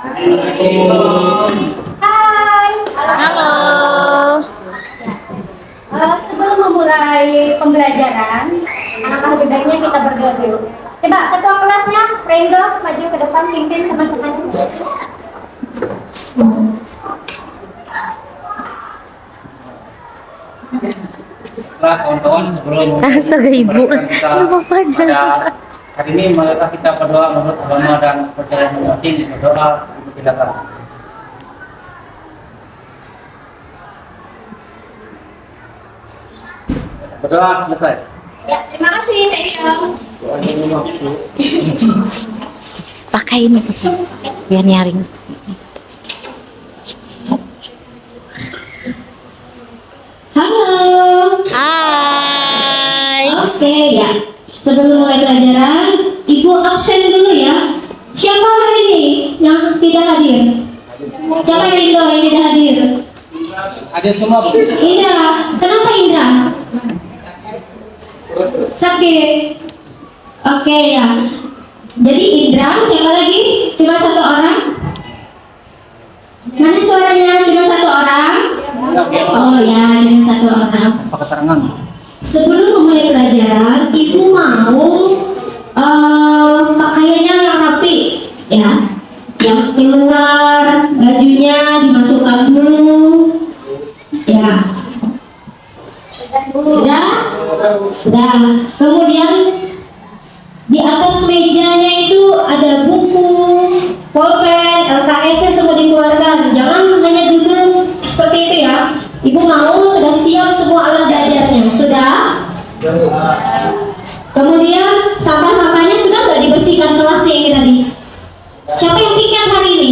Hai. Halo. Sebelum memulai pembelajaran, alangkah lebih baiknya kita berdoa dulu. Coba ketua kelasnya, Rendo, maju ke depan, pimpin teman-teman. Nah, kawan-kawan, sebelum Astaga ibu, kita lupa aja. hari ini marilah kita berdoa menurut agama dan percayaan masing-masing. Berdoa untuk silakan. Berdoa selesai. Ya, terima kasih, Rendo. Pakai ini, biar nyaring. Halo. Hai. Oke ya. Sebelum mulai pelajaran, Ibu absen dulu ya. Siapa hari ini yang tidak hadir? Siapa yang Indo yang tidak hadir? Hadir semua, Bu. Indra. Kenapa Indra? Sakit. Oke ya. Jadi Indra, siapa lagi? Cuma satu orang? Mana suaranya? Cuma satu orang? Oh ya, cuma satu orang. Apa keterangan? Sebelum memulai pelajaran, Ibu mau pakaiannya yang rapi, ya. Yang keluar bajunya dimasukkan dulu, ya. Sudah. Kemudian di atas mejanya itu ada buku, pulpen, LKS-nya semua dikeluarkan. Jangan hanya duduk seperti itu ya. Ibu mau sudah siap semua alat belajarnya? Sudah? Kemudian sampah-sampahnya sudah nggak dibersihkan kelasnya ini tadi? Siapa yang piket hari ini?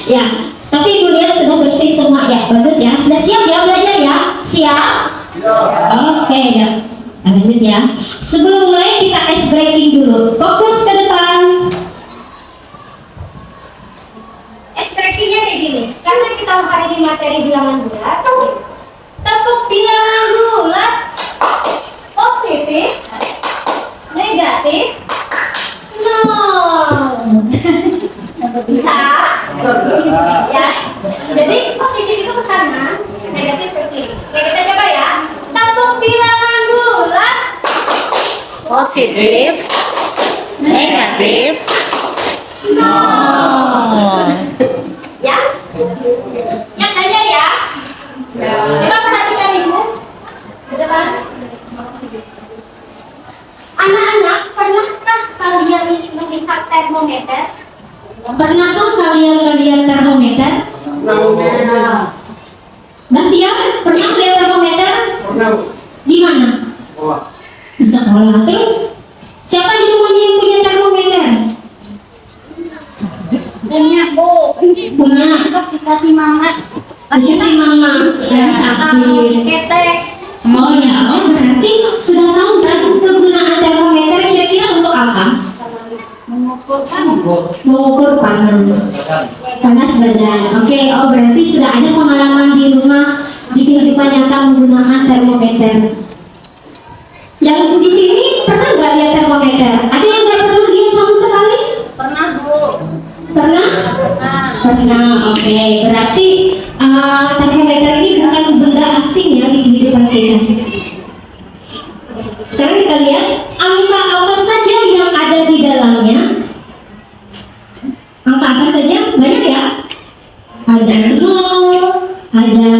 Ya, tapi ibu lihat sudah bersih semua ya, bagus ya. Sudah siap ya belajar ya? Siap? Oke ya. Lanjut ya. Sebelum mulai kita ice breaking dulu. Fokus ke depan. Ice breakingnya kayak gini. Karena kita hari ini materi bilangan bulat, tepuk bilangan bulat positif, negatif, nol. Bisa? Ya. Jadi positif itu ke kanan, negatif ke kiri. Oke, kita coba ya. Tepuk bilangan bulat Positif, negatif, nol. ya. Yang belajar ya. Coba perhatikan ibu. Di depan. Anak-anak, pernahkah kalian melihat termometer? Pernahkah kalian melihat termometer? Bahtiar, pernah lihat termometer? Di mana? Di sekolah. Terus siapa di rumahnya yang punya termometer? Punya, Bu. Punya. Kasih mama. Kasih mama. Yang sakit. Oh ya, berarti sudah tahu kan kegunaan termometer kira-kira untuk apa? Mengukur panas badan. Oke, berarti sudah ada pengalaman di rumah di kehidupan nyata menggunakan termometer. Yang di sini pernah nggak lihat termometer? Ada yang nggak pernah lihat sama sekali? Pernah Bu. Pernah? Pernah. Oke, berarti termometer ini bukan benda asing ya di kehidupan kita. Sekarang kita lihat angka apa saja yang ada di dalamnya. Angka apa saja? Banyak ya? Ada 0, ada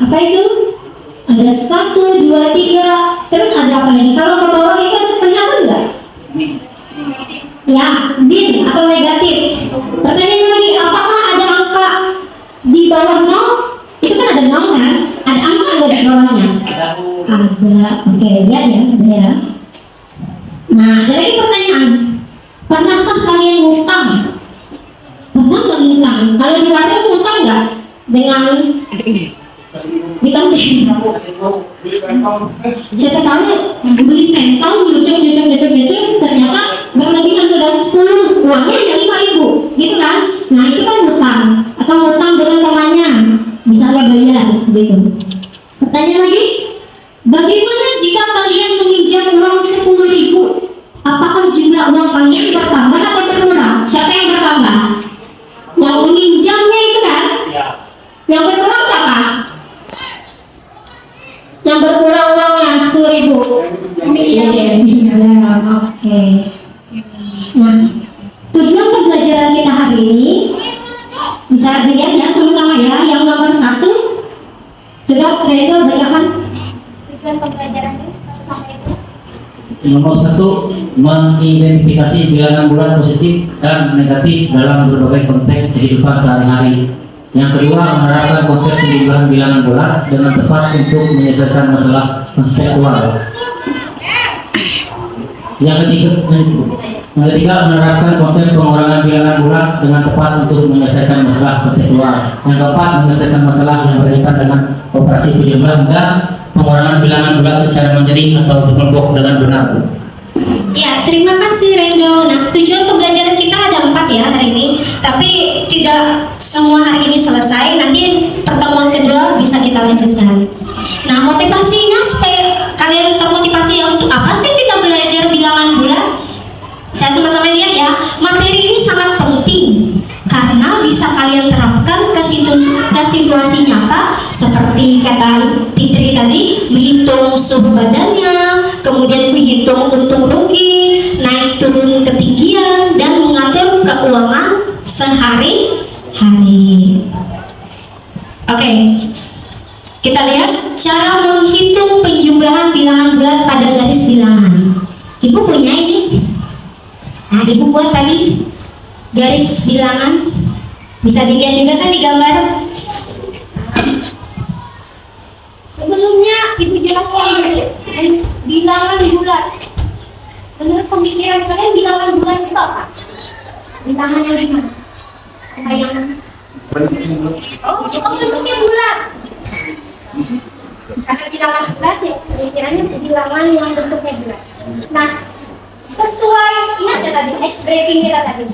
apa itu? Ada 1, 2, 3. Terus ada apa lagi? Kalau ke bawah itu ada kelihatan nggak? Ya, bin atau negatif. Pertanyaan lagi, apakah ada angka di bawah 0? Itu kan ada 0 kan? Ada angka nggak di bawahnya? Ada. Oke, lihat ya sebenarnya. Nah, ada lagi pertanyaan. Pernahkah kalian ngutang? Pernah nggak ngutang? Kalau di warung ngutang nggak? Dengan di kantin. Siapa tahu beli pentol, nyucuk, ternyata berlebihan sudah 10, uangnya hanya 5.000, gitu kan? Nah itu kan ngutang atau ngutang dengan temannya, misalnya bayar, gitu. Pertanyaan lagi, bagaimana jika kalian meminjam uang 10.000? Apakah jumlah uang kalian ini bertambah atau berkurang? Siapa yang bertambah? Yang meminjamnya itu kan? Ya. Yang berkurang siapa? Yang berkurang uangnya 10.000. Iya, pinjam. Oke. Nah, tujuan pembelajaran kita hari ini bisa dilihat ya sama-sama ya. Yang nomor 1, coba Rendo bacakan tujuan pembelajarannya sama-sama itu. Nomor 1, mengidentifikasi bilangan bulat positif dan negatif dalam berbagai konteks kehidupan sehari-hari. Yang kedua, menerapkan konsep penjumlahan bilangan bulat dengan tepat untuk menyelesaikan masalah konseptual. Yang ketiga, menerapkan konsep pengurangan bilangan bulat dengan tepat untuk menyelesaikan masalah konseptual. Yang keempat, menyelesaikan masalah yang berkaitan dengan operasi penjumlahan dan pengurangan bilangan bulat secara mandiri atau berkelompok dengan benar. Ya, terima kasih Rendo. Nah, tujuan pembelajaran kita ada 4 ya hari ini. Tapi tidak semua hari ini selesai. Nanti pertemuan kedua bisa kita lanjutkan. Nah, motivasinya supaya kalian termotivasi ya, untuk apa sih kita belajar bilangan bulat? Saya sama-sama lihat ya, materi ini sangat penting karena bisa kalian terapkan ke situasi nyata seperti kata Fitri tadi, menghitung suhu badannya, kemudian menghitung untung rugi, naik turun ketinggian, dan mengatur keuangan sehari-hari. Oke, kita lihat cara menghitung penjumlahan bilangan bulat pada garis bilangan. Ibu punya ini? Nah, ibu buat tadi garis bilangan, bisa dilihat juga kan di gambar. Sebelumnya ibu jelaskan dulu bilangan bulat. Menurut pemikiran kalian bilangan bulat itu apa? Bilangan yang gimana? Yang bentuknya bulat. Karena bilangan bulat ya pemikirannya bilangan yang bentuknya bulat. Nah, sesuai ingat ya tadi expression kita tadi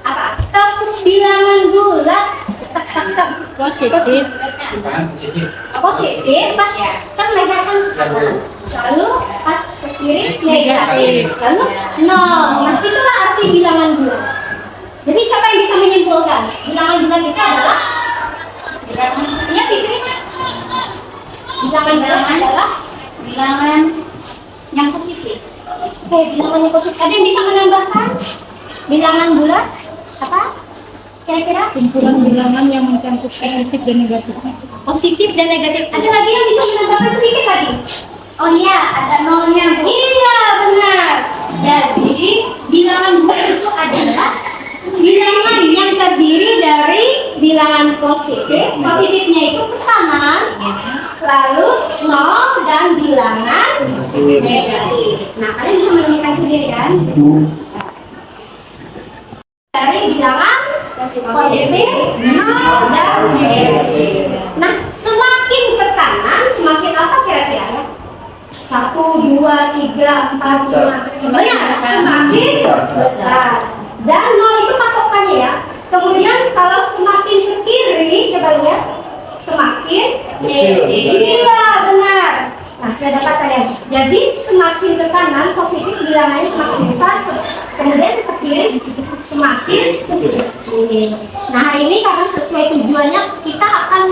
apa? Bilangan bulat Positif. positif pas kan leher kan kanan, lalu pas ke kiri negatif, lalu nol. Nah, itulah arti bilangan bulat. Jadi siapa yang bisa menyimpulkan bilangan bulat itu adalah bilangan ya bilangan bulat adalah bilangan yang positif. Oke, bilangan yang positif. Ada yang bisa menambahkan bilangan bulat apa? Kira-kira? Kumpulan bilangan yang mencakup positif dan negatif. Positif dan negatif. Ada lagi yang bisa menambahkan sedikit lagi? Oh iya, ada nolnya. Iya, benar. Jadi, bilangan bulat itu adalah bilangan yang terdiri dari bilangan positif. Positifnya itu ke kanan, lalu nol dan bilangan negatif. Nah, kalian bisa menemukan sendiri kan? Dari bilangan positif, nol dan negatif. Nah, semakin ke kanan, semakin apa kira-kira? 1, 2, 3, 4, 5. Benar, semakin besar. Dan nol itu patokannya ya. Kemudian kalau semakin ke kiri, coba lihat, semakin iya benar. Nah, sudah dapat kalian. Jadi semakin ke kanan positif bilangannya semakin besar, kemudian ke kiri semakin kecil. Nah, hari ini karena sesuai tujuannya kita akan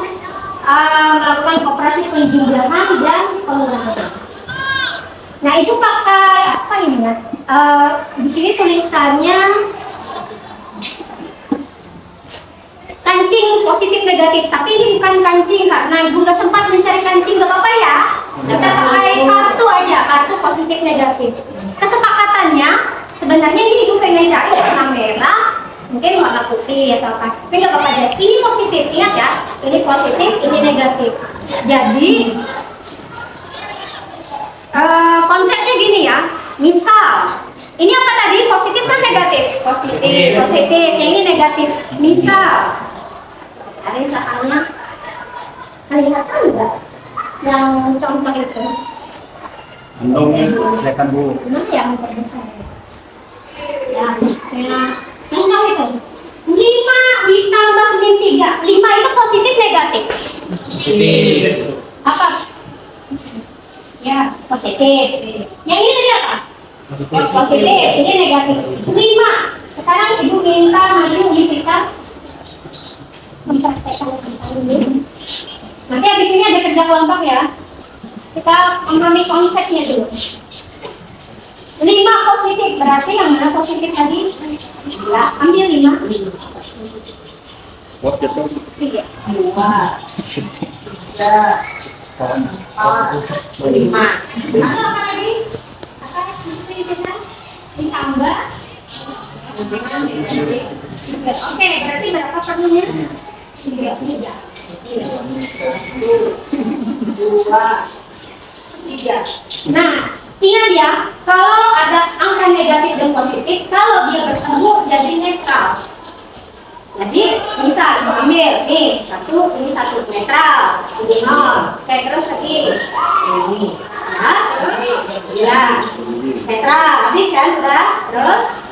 melakukan operasi penjumlahan dan pengurangan. Nah, itu pakai apa ini ya? Di sini tulisannya kancing positif negatif, tapi ini bukan kancing karena ibu nggak sempat mencari kancing, nggak apa-apa ya. Kita pakai kartu aja, kartu positif negatif. Kesepakatannya sebenarnya ini ibu pengen cari warna merah, mungkin warna putih atau apa, tapi nggak apa-apa aja. Ini positif, ingat ya, ini positif, ini negatif. Jadi konsepnya gini ya, misal ini apa tadi, positif kan negatif? Positif, yang ini negatif. Misal ada misalnya kelihatan enggak yang contoh itu? Kantongnya kelihatan Bu. Mana yang terbesar? Ya, contoh itu 5 ditambah min 3. 5 itu positif negatif? Apa? Ya, positif. Yang ini tadi apa? Positif, ini negatif. 5. Sekarang ibu minta maju kita mempraktekkan dulu. Nanti habis ini ada kerja kelompok ya. Kita memahami konsepnya dulu. 5 positif, berarti yang mana positif tadi? Ya, ambil 5. 3, 2, 3, 4, 5. Lalu apa lagi? Apa ditambah? Oke, berarti berapa perlunya? 3, 3. 2, 3. Nah, ingat ya, kalau ada angka negatif dan positif, kalau dia bertemu jadi netral. Jadi, misal ambil nih, ini satu netral, ini 0. Oke, terus lagi ini. Nah, terus ya, netral. Habis kan sudah? Terus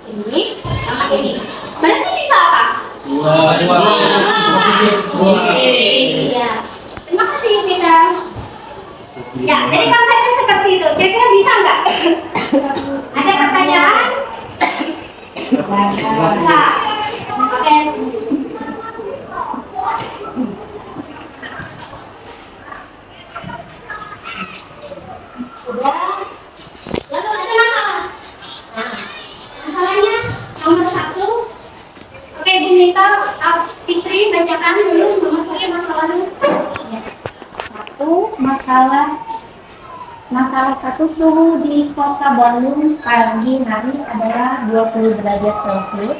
ini sama ini. Berarti sisa apa? 2. Ya. Terima kasih kita. Ya, jadi konsepnya seperti itu. Kira-kira bisa nggak? Ada pertanyaan? Bisa. Oke. Sudah. Lalu ada masalah. Nah, masalahnya nomor 1. Oke, Bu Nita, Fitri bacakan dulu nomor 1 masalahnya. Ya. 1 masalah 1 suhu di kota Bandung pagi hari adalah 20 derajat Celcius.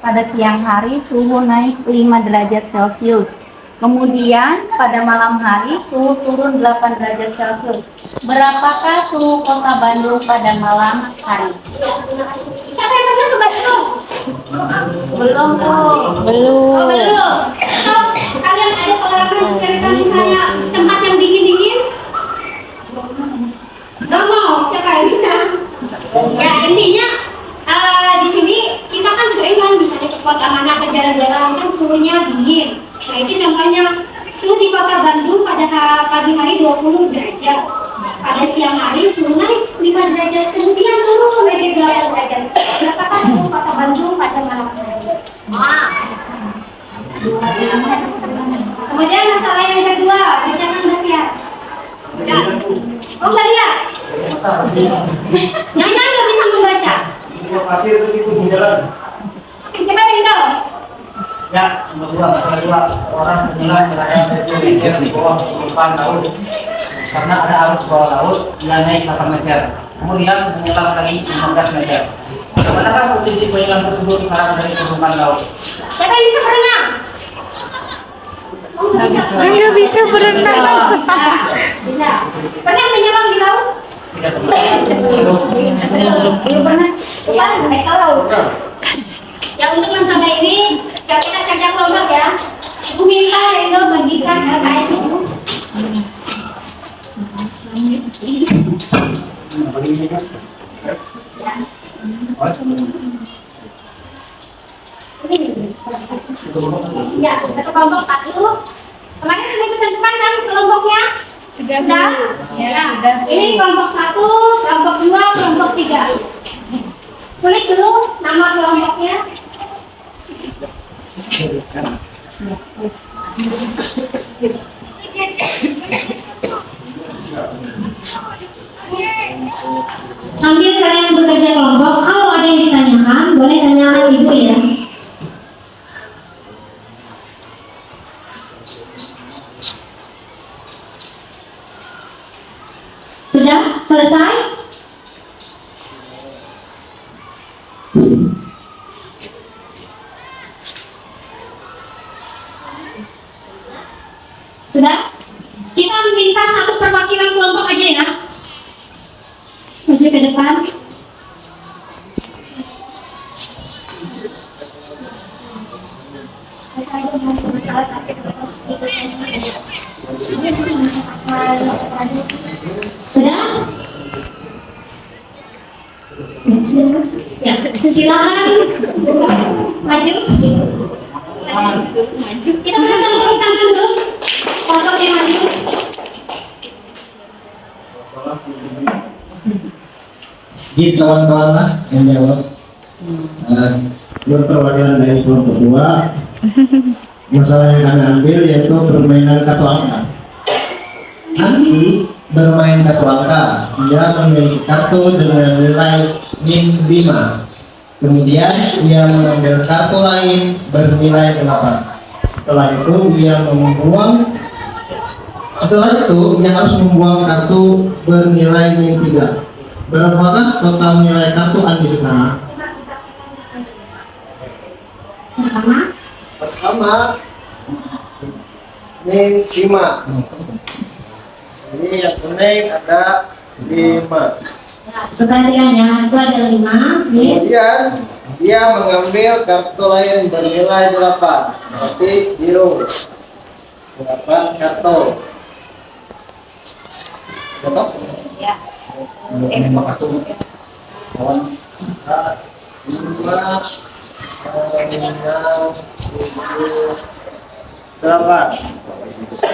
Pada siang hari suhu naik 5 derajat Celcius. Kemudian pada malam hari suhu turun 8 derajat Celcius. Berapakah suhu kota Bandung pada malam hari? Siapa yang pernah coba itu? Belum tuh. Belum. Belum. So, kalian ada pengalaman cerita misalnya tempat yang dingin-dingin? Belum mau. Siapa yang bilang? Ya intinya di sini kita kan sering kan misalnya ke kota mana ke jalan-jalan kan suhunya dingin. Nah itu contohnya suhu di kota Bandung pada pagi hari 20 derajat. Pada siang hari suhu naik 5 derajat, kemudian turun menjadi 8 derajat. Berapakah suhu kota Bandung pada malam hari? Kemudian masalah yang kedua, jangan berlihat. Oh nggak lihat? Jangan nggak bisa membaca. Pasir itu ikut berjalan. Coba Rinto. Ya, nomor 2, masalah 2. Orang menilai berada di bawah permukaan laut karena ada arus bawah laut yang naik 8 meter. Kemudian menyelam lagi 15 meter. Manakah posisi penyelam tersebut sekarang dari permukaan laut? Siapa yang bisa berenang? Nggak bisa berenang. Bisa. Pernah menyelam di laut? Tidak pernah. Belum pernah. Ya, naik ke laut. Ya untuk masalah ini, kita kerja kelompok ya. Ibu minta Rendo bagikan LKS itu. Ya, satu kelompok 1. Kemarin sudah ditentukan kan kelompoknya? Sudah. Ya. Ini kelompok 1, kelompok 2, kelompok 3. Tulis dulu nama kelompoknya. Sambil kalian bekerja kelompok, kalau ada yang ditanyakan, boleh tanyakan ibu ya. Sudah selesai? Sudah? Kita minta satu perwakilan kelompok aja ya. Maju ke depan. Masalah sakit. Sudah? Ya, silakan maju. Kita berikan tepuk tangan dulu. Kelompok yang maju. Jadi kawan-kawan lah yang jawab. Perwakilan dari kelompok 2. Masalah yang kami ambil yaitu permainan kartu angka. Andi bermain kartu angka. Dia memiliki kartu dengan nilai min 5. Kemudian ia mengambil kartu lain bernilai 8. Setelah itu ia harus membuang kartu bernilai min 3. Berapakah total nilai kartu Andi sekarang? Pertama min 5. Ini yang kuning ada 5. Perhatiannya itu ada 5. Kemudian dia mengambil kartu lain bernilai 8. Berarti 0. 8 kartu. Betul? Ya.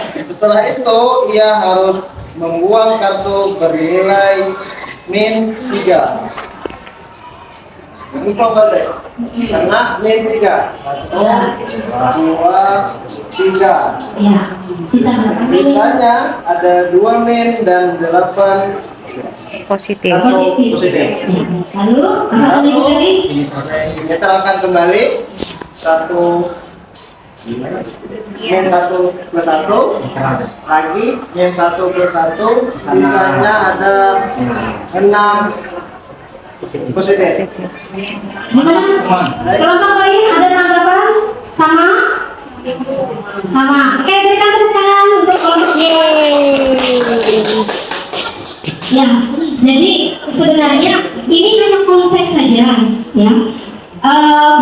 Setelah itu ia harus membuang kartu bernilai min 3. Lupa balik karena min 3. 1, 2, 3. Ya, sisa berapa? Sisanya ada 2 min dan 8 Positif. positif. Lalu apa lagi tadi? Diterangkan kembali 1 min 1 plus 1 lagi min 1 plus 1 sisanya ada 6 positif. Gimana? Kelompok lain ada tanggapan? Sama? Oke, berikan tepuk tangan untuk kelompok. Ya, jadi sebenarnya ini hanya konsep saja, ya.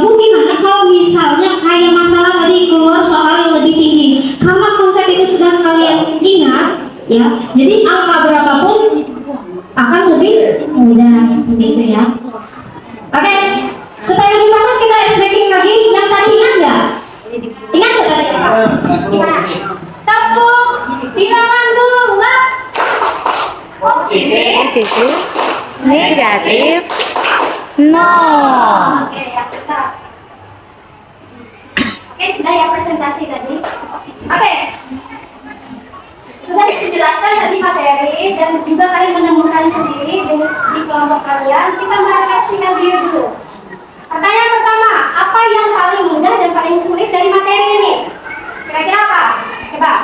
Bu, gimana kalau misalnya kayak masalah tadi keluar soal yang lebih tinggi? Karena konsep itu sudah kalian ingat, ya. Jadi angka berapapun akan lebih mudah seperti itu, ya. Oke, supaya lebih bagus kita explaining lagi yang tadi ingat nggak? Ingat nggak tadi apa? Gimana? Tepuk bilangan dulu, nggak? Positif. Negatif. Nol. Oke, ya kita. Oke, sudah ya presentasi tadi. Oke. Sudah dijelaskan tadi materi dan juga kalian menemukan sendiri di kelompok kalian. Kita merefleksikan diri dulu. Pertanyaan pertama, apa yang paling mudah dan paling sulit dari materi ini? Kira-kira apa? Coba.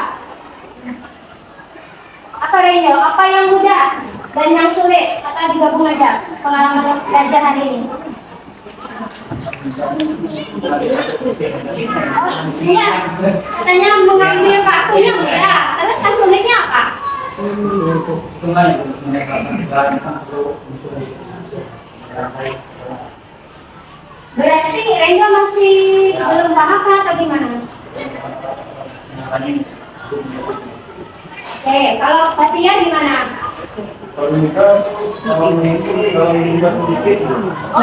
Apa Renyo? Apa yang mudah dan yang sulit? Atau digabung aja pengalaman belajar hari ini? Iya, katanya mengambil kartunya mudah. Terus yang sulitnya apa? Berarti Renyo masih belum paham atau gimana? Oke, kalau Fatia gimana? Oh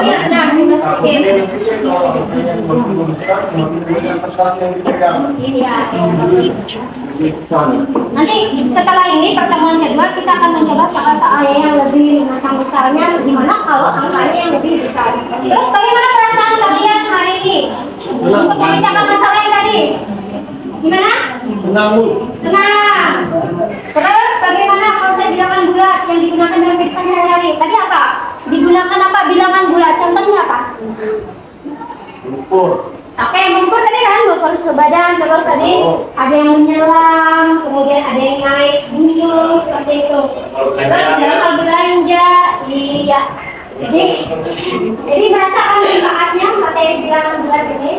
iya benar, bisa sedikit. Iya. Nanti setelah ini pertemuan kedua kita akan mencoba soal-soal yang lebih macam besarnya gimana kalau angkanya yang lebih besar. Terus bagaimana perasaan kalian hari ini untuk memecahkan masalah yang tadi? Gimana? Senang. Terus bagaimana konsep bilangan bulat yang digunakan dalam kehidupan sehari-hari? Tadi apa? Digunakan apa bilangan bulat? Contohnya apa? Oke, mengukur tadi kan mengukur sebadan, terus tadi ada yang menyelam, kemudian ada yang naik gunung seperti itu. Terus dalam hal belanja, iya. Jadi merasakan manfaatnya materi bilangan bulat ini.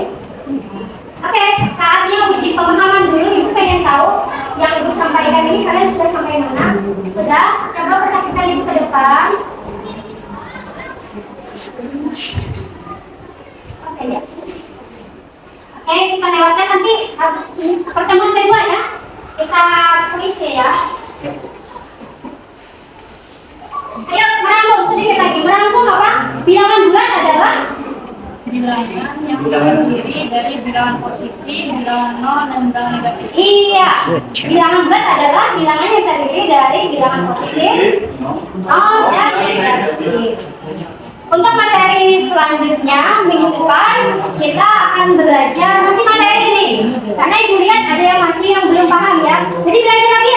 Oke, saatnya uji pemahaman dulu. Ibu pengen tahu yang Ibu sampaikan ini kalian sudah sampai mana? Sudah? Coba perhatikan Ibu ke depan. Oke, ya. Oke, kita lewatkan nanti pertemuan kedua ya. Kita tulis ya. Ayo merangkum sedikit lagi. Merangkum apa? Bilangan bulat adalah bilangan yang terdiri dari bilangan positif, bilangan nol, dan bilangan negatif. Iya. Bilangan berat adalah bilangan yang terdiri dari bilangan positif, nol, dan negatif. Untuk materi selanjutnya minggu depan kita akan belajar masih materi ini. Karena ibu lihat ada yang masih yang belum paham ya. Jadi belajar lagi